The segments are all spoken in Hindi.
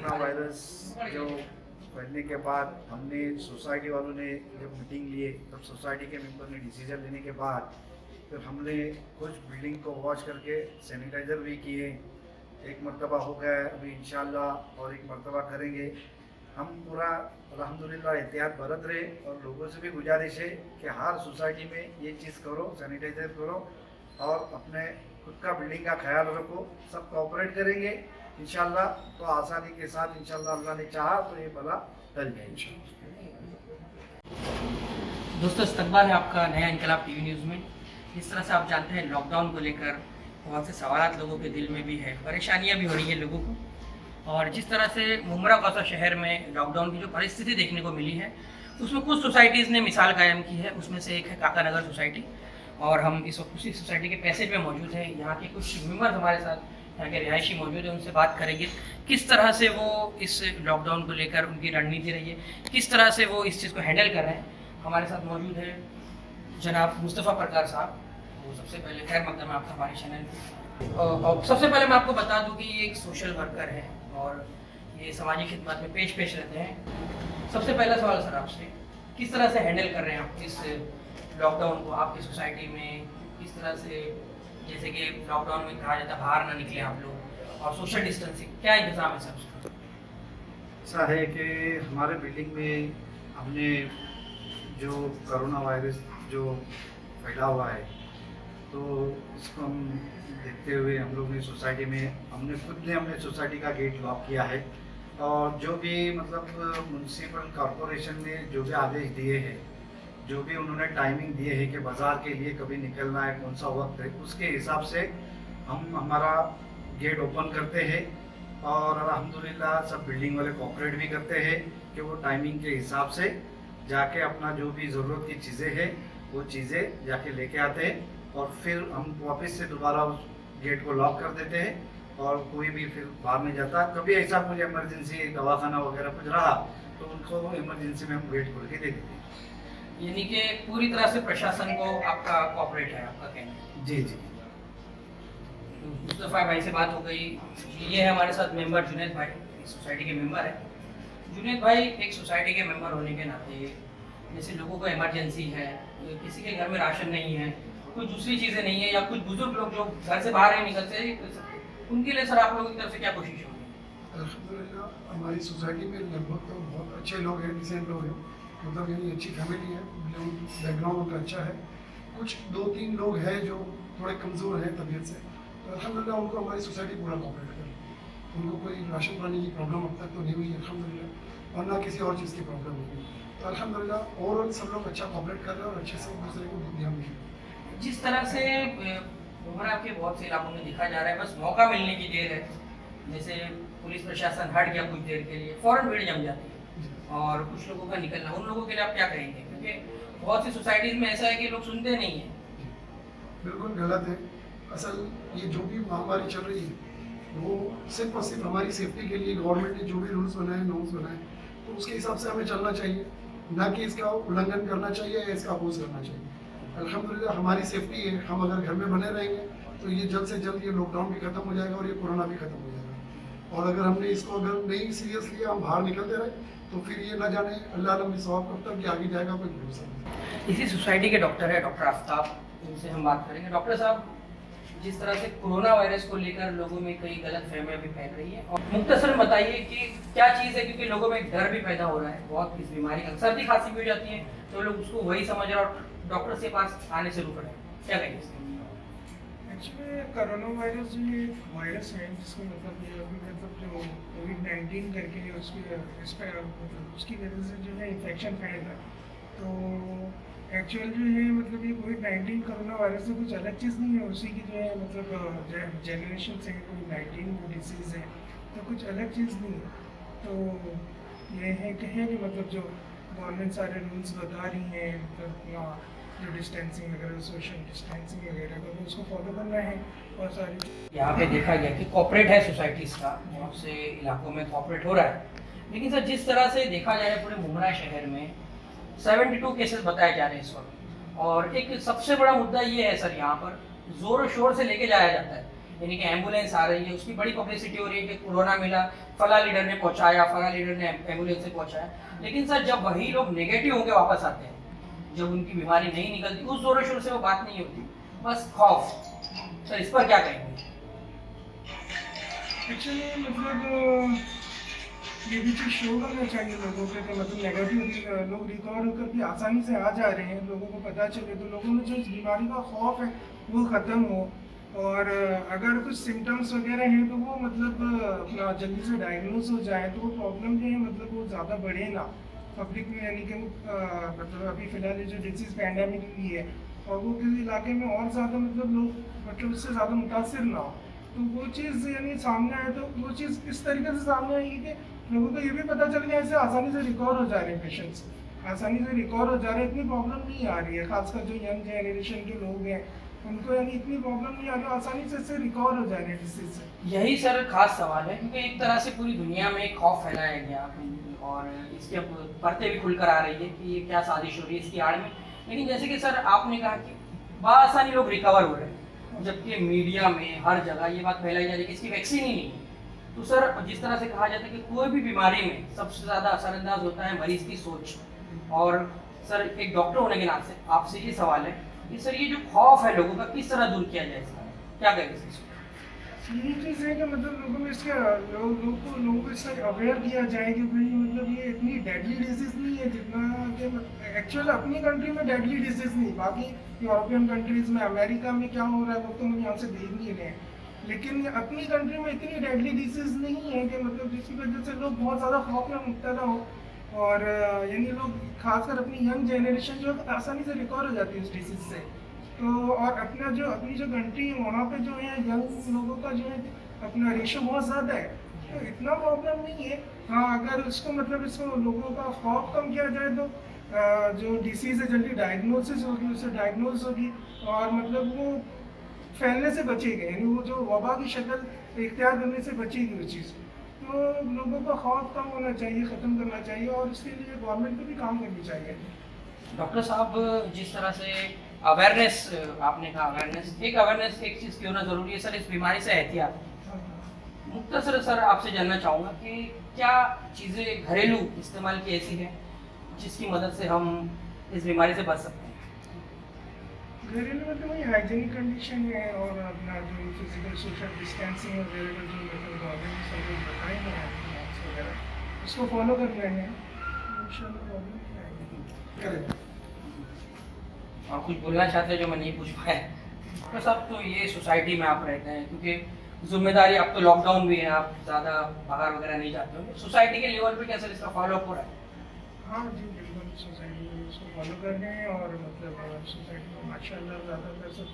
कोरोना वायरस जो फैलने के बाद हमने सोसाइटी वालों ने जब मीटिंग लिए तब सोसाइटी के मेंबर ने डिसीजन लेने के बाद फिर हमने कुछ बिल्डिंग को वॉश करके सैनिटाइज़र भी किए। एक मरतबा हो गया है, अभी इंशाल्लाह और एक मरतबा करेंगे। हम पूरा अल्हम्दुलिल्लाह एहतियात बरत रहे और लोगों से भी गुजारिश है कि हर सोसाइटी में ये चीज़ करो, सैनिटाइज़र करो और अपने खुद का बिल्डिंग का ख्याल रखो। सब कोऑपरेट करेंगे इंशाल्लाह तो आसानी के साथ इंशाल्लाह अल्लाह ने चाहा तो ये बला टल जाए। दोस्तों, इस्तकबाल है आपका नया इनकलाब टीवी न्यूज़ में। जिस तरह से आप जानते हैं लॉकडाउन को लेकर बहुत से सवालात लोगों के दिल में भी है, परेशानियां भी हो रही है लोगों को। और जिस तरह से मुमरा कौसा शहर में लॉकडाउन की जो परिस्थिति देखने को मिली है उसमें कुछ सोसाइटीज़ ने मिसाल कायम की है। उसमें से एक है काका नगर सोसाइटी और हम इस वक्त उसी सोसाइटी के पैसेज में मौजूद हैं। यहाँ के कुछ मेम्बर्स हमारे साथ यहाँ के रिहायशी मौजूद है, उनसे बात करेंगे किस तरह से वो इस लॉकडाउन को लेकर उनकी रणनीति रही है, किस तरह से वो इस चीज़ को हैंडल कर रहे हैं। हमारे साथ मौजूद है जनाब मुस्तफ़ा परकार साहब। तो सबसे पहले खैर मकदम है आपका हमारे चैनल पे। और सबसे पहले मैं आपको बता दूं कि ये एक सोशल वर्कर है और ये सामाजिक खिदमत में पेश रहते हैं। सबसे पहला सवाल सर आपसे, किस तरह से हैंडल कर रहे हैं आप इस लॉकडाउन को आपकी सोसाइटी में? किस तरह से, जैसे कि लॉकडाउन में कहा जाता है बाहर ना निकले आप लोग, और सोशल डिस्टेंसिंग क्या इंतजाम है सर उसका? ऐसा है कि हमारे बिल्डिंग में हमने जो कोरोना वायरस जो फैला हुआ है तो इसको हम देखते हुए हम लोग ने सोसाइटी में हमने सोसाइटी का गेट लॉक किया है। और जो भी मतलब म्यूनसिपल कॉरपोरेशन ने जो भी आदेश दिए हैं, जो भी उन्होंने टाइमिंग दिए है कि बाज़ार के लिए कभी निकलना है, कौन सा वक्त है, उसके हिसाब से हम हमारा गेट ओपन करते हैं। और अल्हम्दुलिल्लाह सब बिल्डिंग वाले कोऑपरेट भी करते हैं कि वो टाइमिंग के हिसाब से जाके अपना जो भी ज़रूरत की चीज़ें हैं वो चीज़ें जाके लेके आते हैं और फिर हम वापस से दोबारा उस गेट को लॉक कर देते हैं और कोई भी फिर बाहर नहीं जाता। कभी ऐसा कुछ इमरजेंसी दवाखाना वगैरह कुछ रहा तो उनको इमरजेंसी में हम गेट खोल के दे देते हैं। यानी कि पूरी तरह से प्रशासन को आपका कोऑपरेट है, आपका कहना? जी जी। मुस्तफ़ा भाई से बात हो गई। ये है हमारे साथ मेंबर जुनैद भाई, इस सोसाइटी के मेंबर है। जुनैद भाई, एक सोसाइटी के मेंबर होने के नाते जैसे लोगों को इमरजेंसी है, किसी के घर में राशन नहीं है, कुछ दूसरी चीज़ें नहीं है, या कुछ बुजुर्ग लोग जो घर से बाहर नहीं निकलते, उनके लिए सर आप लोगों की तरफ से क्या कोशिश होगी? अल्हम्दुलिल्लाह हमारी सोसाइटी में लगभग तो बहुत अच्छे लोग हैं, डिसेंट लोग हैं, मतलब यानी अच्छी फैमिली है, बैकग्राउंड उनका अच्छा है। कुछ 2-3 लोग हैं जो थोड़े कमज़ोर हैं तबीयत से, तो अल्हम्दुलिल्लाह उनको हमारी सोसाइटी पूरा कोऑपरेट करे। उनको कोई राशन पानी की प्रॉब्लम अब तक तो नहीं हुई अल्हम्दुलिल्लाह, और ना किसी और चीज़ की प्रॉब्लम हुई। तो अल्हम्दुलिल्लाह ओवरऑल सब लोग अच्छा कोऑपरेट कर रहे हैं और अच्छे से एक दूसरे को ध्यान दे रहे हैं। जिस तरह से उम्र आपके बहुत से इलाकों में देखा जा रहा है, बस मौका मिलने की देर है, जैसे पुलिस प्रशासन हट गया कुछ देर के लिए, फौरन भीड़ जम जाती है और कुछ लोगों का निकलना, उन लोगों के लिए आप क्या कहेंगे? क्योंकि बहुत सी सोसाइटीज़ में ऐसा है कि लोग सुनते नहीं हैं। बिल्कुल गलत है। असल ये जो भी महामारी चल रही है वो सिर्फ और सिर्फ हमारी सेफ्टी के लिए गवर्नमेंट ने जो भी रूल्स बनाए, नॉर्म्स बनाए, तो उसके हिसाब से हमें चलना चाहिए, ना कि इसका उल्लंघन करना चाहिए या इसका अपोज करना चाहिए। अल्हम्दुलिल्लाह हमारी सेफ्टी है, हम अगर घर में बने रहेंगे तो ये जल्द से जल्द ये लॉकडाउन भी खत्म हो जाएगा और ये कोरोना भी खत्म हो जाएगा। और अगर हमने इसको अगर नहीं सीरियस लिया, हम बाहर निकलते रहे, तो फिर ये ना जाने अल्लाह अलम सवाब कब तक ये आगे जाएगा, कोई भरोसा नहीं। इसी सोसाइटी के डॉक्टर है डॉक्टर आफ्ताब, उनसे हम बात करेंगे। डॉक्टर साहब, जिस तरह से कोरोना वायरस को लेकर लोगों में कई गलत फहमियां भी फैल रही है, और मुख्तसर बताइए कि क्या चीज़ है, क्योंकि लोगों में डर भी पैदा हो रहा है बहुत इस बीमारी का। सर्दी खांसी भी हो जाती है तो लोग उसको वही समझ रहे और डॉक्टर के पास आने से रुक रहे हैं, क्या कहेंगे? एक्चुअली कोरोना वायरस जो ये वायरस है जिसको मतलब ये अभी मतलब जो कोविड-19 करके उसकी वजह से जो है इन्फेक्शन फैल रहा है। तो एक्चुअल जो है मतलब ये कोविड-19 कोरोना वायरस से कुछ अलग चीज़ नहीं है, उसी की जो है मतलब जनरेशन से कोविड-19 डिसीज़ है, तो कुछ अलग चीज़ नहीं है। तो ये है कि मतलब जो गवर्नमेंट सारे रूल्स बता रही हैं, मतलब जो डिस्टेंसिंग वगैरह, सोशल डिस्टेंसिंग वगैरह का, तो उसको फॉलो करना है। और सारी यहाँ पे देखा गया कि कॉर्पोरेट है सोसाइटीज़ का, बहुत से इलाकों में कॉर्पोरेट हो रहा है। लेकिन सर, जिस तरह से देखा जा रहा है पूरे मुमरा शहर में 72 केसेस बताए जा रहे हैं इस वक्त, और एक सबसे बड़ा मुद्दा ये है सर, यहाँ पर ज़ोर शोर से लेके जाया जाता है यानी कि एम्बुलेंस आ रही है, उसकी बड़ी पब्लिसिटी हो रही है कि कोरोना मिला, फला लीडर ने पहुंचाया, फला लीडर ने एम्बुलेंस से पहुंचाया। लेकिन सर जब वही लोग नेगेटिव होकर वापस आते हैं, जब उनकी बीमारी नहीं निकलती, उस जोरों शोर से वो बात नहीं होती, बस खौफ। सर इस पर क्या कहेंगे? एक्चुअली मतलब ये भी चीज़ शो करना चाहिए लोगों पे कि मतलब नेगेटिव लोग रिकवर होकर भी आसानी से आ जा रहे हैं, लोगों को पता चले तो लोगों में जो इस बीमारी का खौफ है वो ख़त्म हो, और अगर कुछ सिम्टम्स वगैरह हैं तो वो मतलब अपना जल्दी से डायग्नोज हो जाए, तो वो प्रॉब्लम जो है मतलब वो ज़्यादा बढ़े ना पब्लिक में, यानी कि मतलब अभी फ़िलहाल जो डिसीज़ पैंडेमिक हुई है और वो किसी इलाके में और ज़्यादा मतलब लोग मतलब उससे ज़्यादा मुतासिर ना हो, तो वो चीज़ यानी सामने आए तो वो चीज़ इस तरीके से सामने आएगी कि लोगों को ये भी पता चल गया ऐसे आसानी से रिकवर हो जा रहे हैं पेशेंट्स, आसानी से रिकवर हो जा रहे हैं, इतनी प्रॉब्लम नहीं आ रही है, खासकर जो यंग जनरेशन के लोग हैं उनको यानी इतनी प्रॉब्लम नहीं आ रही, आसानी से इससे रिकवर हो जा रहे हैं डिसीज से। यही सर खास सवाल है, क्योंकि एक तरह से पूरी दुनिया में एक खौफ फैलाया गया और इसकी अब परतें भी खुलकर आ रही है कि ये क्या साजिश हो रही है इसकी आड़ में। लेकिन जैसे कि सर आपने कहा कि बआसानी लोग रिकवर हो रहे हैं, जबकि मीडिया में हर जगह ये बात फैलाई जा रही है कि इसकी वैक्सीन ही नहीं है। तो सर जिस तरह से कहा जाता है कि कोई भी बीमारी में सबसे ज़्यादा असरअंदाज होता है मरीज की सोच, और सर एक डॉक्टर होने के नाते आपसे ये सवाल है कि सर ये जो खौफ है लोगों का किस तरह दूर किया जाए, इसका क्या कहेंगे? यही चीज़ है कि मतलब लोगों में इसके लोगों को इससे अवेयर किया जाए कि भाई मतलब ये इतनी डेडली डिजीज़ नहीं है जितना कि एक्चुअल अपनी कंट्री में डेडली डिजीज़ नहीं, बाकी यूरोपियन कंट्रीज़ में अमेरिका में क्या हो रहा है वो तो हम यहाँ से देख नहीं रहे हैं, लेकिन अपनी कंट्री में इतनी डेडली डिजीज़ नहीं है कि मतलब जिसकी वजह से लोग बहुत ज़्यादा खौफ में मुब्तला हो, और यानी लोग खासकर अपनी यंग जनरेशन जो आसानी से रिकवर हो जाती है उस डिसीज़ से, तो और अपनी जो कंट्री है वहाँ पे जो है यंग लोगों का जो है अपना रेशो बहुत ज़्यादा है, तो इतना प्रॉब्लम नहीं है। हाँ अगर उसको मतलब इसको लोगों का खौफ कम किया जाए तो जो डिसीज़ है जल्दी डायग्नोसिस होगी, उससे डायग्नोज होगी और मतलब वो फैलने से बचेगी, यानी वो जो वबा की शक्ल इख्तियार करने से बचेगी वो चीज़, तो लोगों का खौफ कम होना चाहिए, ख़त्म करना चाहिए, और इसके लिए गवर्नमेंट को भी काम करनी चाहिए। डॉक्टर साहब जिस तरह से अवेयरनेस आपने कहा, अवेयरनेस एक चीज़ क्यों ना ज़रूरी है सर इस बीमारी से एहतियात। मुख्तसर सर आपसे जानना चाहूँगा कि क्या चीज़ें घरेलू इस्तेमाल की ऐसी हैं जिसकी मदद से हम इस बीमारी से बच सकते हैं? घरेलू मतलब वही हाइजीनिक कंडीशन है और अपना जो फिजिकल सोशल डिस्टेंसिंग वगैरह का जो मतलब गवर्नमेंट सब लोग बताए हैं मास्क वगैरह उसको फॉलो कर रहे हैं, इंशाल्लाह प्रॉब्लम नहीं आएगी। करेक्ट। और कुछ बोलना चाहते हैं जो मैं नहीं पूछ पाया? तो सब तो ये सोसाइटी में आप रहते हैं, क्योंकि जिम्मेदारी अब तो लॉकडाउन भी है, आप ज़्यादा बाहर वगैरह नहीं जाते होंगे, सोसाइटी के लेवल पे कैसे इसका फॉलोअप हो रहा है? हाँ जी बिल्कुल, सोसाइटी में उसको फॉलो कर रहे हैं और मतलब सोसाइटी में माशाल्लाह ज़्यादातर सब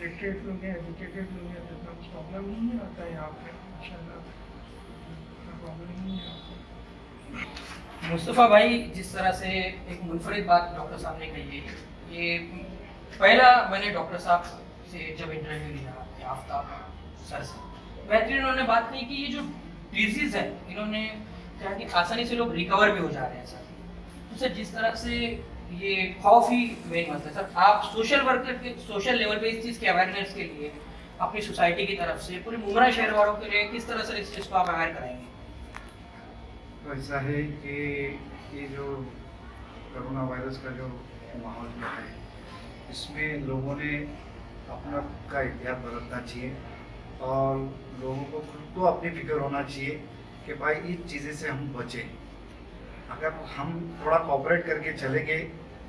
लिटरेट लोग हैं, एजुकेटेड लोग हैं, तो इतना कुछ प्रॉब्लम नहीं आता है यहाँ पे माशाल्लाह, प्रॉब्लम नहीं है यहाँ पे। मुस्तफ़ा भाई जिस तरह से एक मुनफरिद बात डॉक्टर साहब ने कही है, ये पहला मैंने डॉक्टर साहब से जब इंटरव्यू लिया आफ्ताब सर से, बेहतरीन उन्होंने बात कही कि ये जो डिजीज़ है इन्होंने कहा कि आसानी से लोग रिकवर भी हो जा रहे हैं सर। तो सर जिस तरह से ये खौफ ही मेन मसला है सर, आप सोशल वर्कर के सोशल लेवल पे इस चीज़ के अवेयरनेस के लिए अपनी सोसाइटी की तरफ से पूरे मुमरा शहर वालों के लिए किस तरह से इस चीज़ को आप अवेयर कराएंगे? तो ऐसा है कि ये जो कोरोना वायरस का जो माहौल जो है इसमें लोगों ने अपना का एहतियात बरतना चाहिए और लोगों को खुद को अपनी फिक्र होना चाहिए कि भाई इन चीज़ें से हम बचें। अगर हम थोड़ा कोऑपरेट करके चलेंगे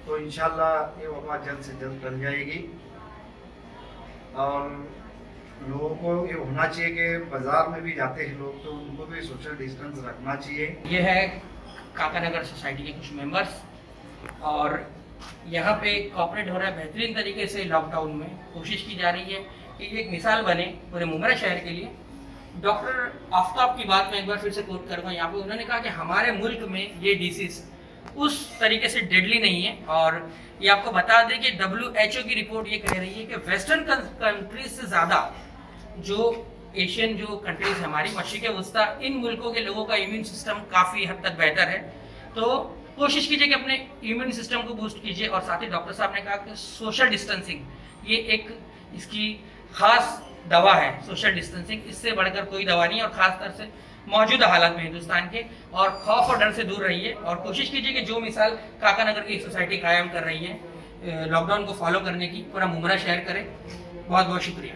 तो इंशाल्लाह ये वबा जल्द से जल्द टल जाएगी। और लोगों को ये होना चाहिए कि बाज़ार में भी जाते हैं लोग तो उनको भी सोशल डिस्टेंस रखना चाहिए। ये है काकानगर सोसाइटी के कुछ मेंबर्स, और यहाँ पे कोऑपरेट हो रहा है बेहतरीन तरीके से। लॉकडाउन में कोशिश की जा रही है कि ये एक मिसाल बने पूरे मुमरा शहर के लिए। डॉक्टर आफ्ताब की बात मैं एक बार फिर से कोट करूँगा यहाँ पे, उन्होंने कहा कि हमारे मुल्क में ये डिसीज़ उस तरीके से डेडली नहीं है, और ये आपको बता दें कि WHO की रिपोर्ट ये कह रही है कि वेस्टर्न कंट्रीज से ज़्यादा जो एशियन जो कंट्रीज है हमारी मशरिक़ वस्ता, इन मुल्कों के लोगों का इम्यून सिस्टम काफ़ी हद तक बेहतर है। तो कोशिश कीजिए कि अपने इम्यून सिस्टम को बूस्ट कीजिए। और साथ ही डॉक्टर साहब ने कहा कि सोशल डिस्टेंसिंग ये एक इसकी ख़ास दवा है सोशल डिस्टेंसिंग, इससे बढ़कर कोई दवा नहीं है। और खासकर से मौजूदा हालात में हिंदुस्तान के, और खौफ और डर से दूर रहिए और कोशिश कीजिए कि जो मिसाल काकानगर की सोसाइटी कायम कर रही है लॉकडाउन को फॉलो करने की, पूरा मुमरा शेयर करें। बहुत बहुत शुक्रिया।